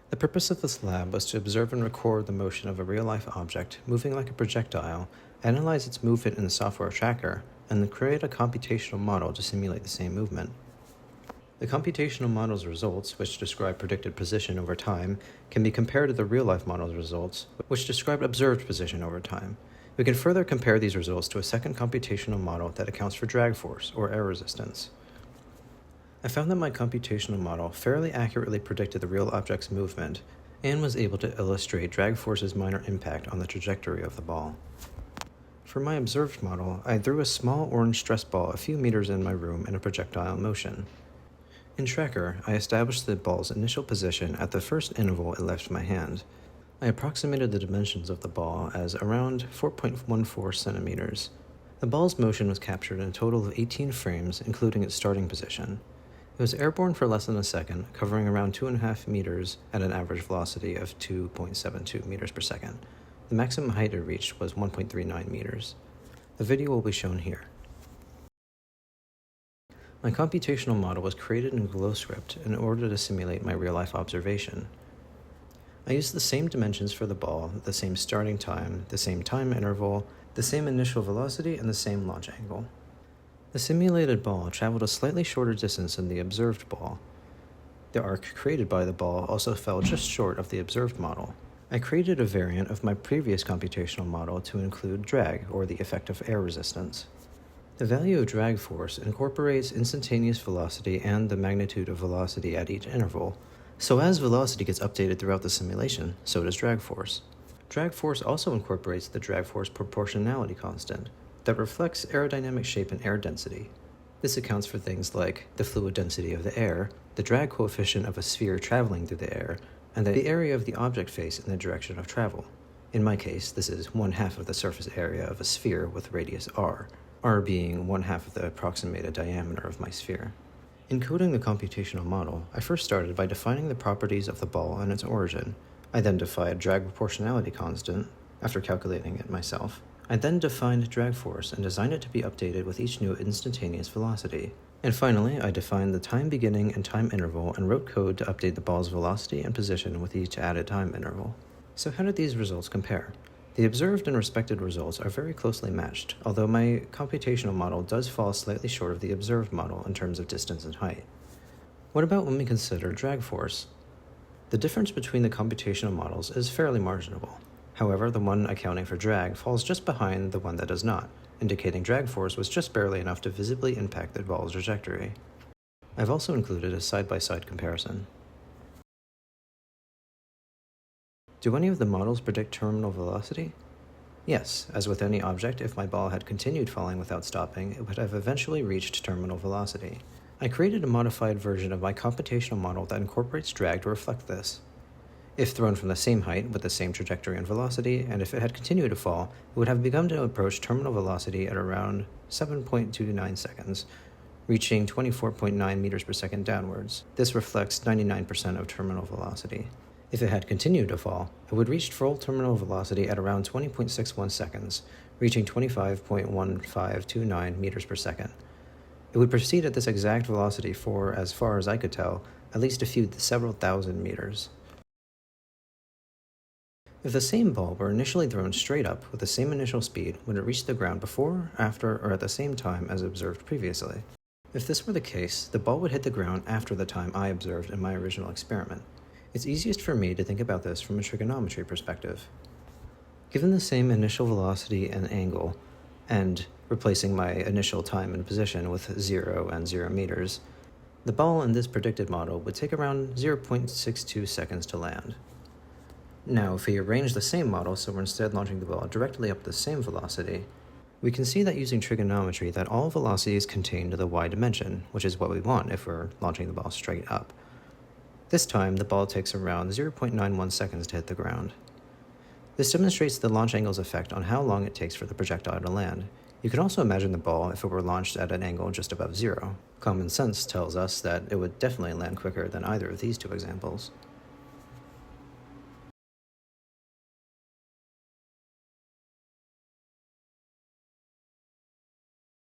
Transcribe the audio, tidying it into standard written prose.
The purpose of this lab was to observe and record the motion of a real-life object moving like a projectile, analyze its movement in the software tracker, and then create a computational model to simulate the same movement. The computational model's results, which describe predicted position over time, can be compared to the real-life model's results, which describe observed position over time. We can further compare these results to a second computational model that accounts for drag force, or air resistance. I found that my computational model fairly accurately predicted the real object's movement and was able to illustrate drag force's minor impact on the trajectory of the ball. For my observed model, I threw a small orange stress ball a few meters in my room in a projectile motion. In Tracker, I established the ball's initial position at the first interval it left my hand. I approximated the dimensions of the ball as around 4.14 centimeters. The ball's motion was captured in a total of 18 frames, including its starting position. It was airborne for less than a second, covering around 2.5 meters at an average velocity of 2.72 meters per second. The maximum height it reached was 1.39 meters. The video will be shown here. My computational model was created in GlowScript in order to simulate my real-life observation. I used the same dimensions for the ball, the same starting time, the same time interval, the same initial velocity, and the same launch angle. The simulated ball traveled a slightly shorter distance than the observed ball. The arc created by the ball also fell just short of the observed model. I created a variant of my previous computational model to include drag, or the effect of air resistance. The value of drag force incorporates instantaneous velocity and the magnitude of velocity at each interval. So as velocity gets updated throughout the simulation, so does drag force. Drag force also incorporates the drag force proportionality constant that reflects aerodynamic shape and air density. This accounts for things like the fluid density of the air, the drag coefficient of a sphere traveling through the air, and the area of the object face in the direction of travel. In my case, this is 1/2 of the surface area of a sphere with radius r being 1/2 of the approximated diameter of my sphere. In coding the computational model, I first started by defining the properties of the ball and its origin. I then defined drag proportionality constant, after calculating it myself. I then defined drag force and designed it to be updated with each new instantaneous velocity. And finally, I defined the time beginning and time interval and wrote code to update the ball's velocity and position with each added time interval. So how did these results compare? The observed and respected results are very closely matched, although my computational model does fall slightly short of the observed model in terms of distance and height. What about when we consider drag force? The difference between the computational models is fairly marginal. However, the one accounting for drag falls just behind the one that does not, indicating drag force was just barely enough to visibly impact the ball's trajectory. I've also included a side-by-side comparison. Do any of the models predict terminal velocity? Yes, as with any object, if my ball had continued falling without stopping, it would have eventually reached terminal velocity. I created a modified version of my computational model that incorporates drag to reflect this. If thrown from the same height with the same trajectory and velocity, and if it had continued to fall, it would have begun to approach terminal velocity at around 7.29 seconds, reaching 24.9 meters per second downwards. This reflects 99% of terminal velocity. If it had continued to fall, it would reach full terminal velocity at around 20.61 seconds, reaching 25.1529 meters per second. It would proceed at this exact velocity for, as far as I could tell, at least several thousand meters. If the same ball were initially thrown straight up with the same initial speed, would it reach the ground before, after, or at the same time as observed previously? If this were the case, the ball would hit the ground after the time I observed in my original experiment. It's easiest for me to think about this from a trigonometry perspective. Given the same initial velocity and angle, and replacing my initial time and position with 0 and 0 meters, the ball in this predicted model would take around 0.62 seconds to land. Now, if we arrange the same model so we're instead launching the ball directly up the same velocity, we can see that using trigonometry that all velocities contain the y dimension, which is what we want if we're launching the ball straight up. This time, the ball takes around 0.91 seconds to hit the ground. This demonstrates the launch angle's effect on how long it takes for the projectile to land. You can also imagine the ball if it were launched at an angle just above 0. Common sense tells us that it would definitely land quicker than either of these two examples.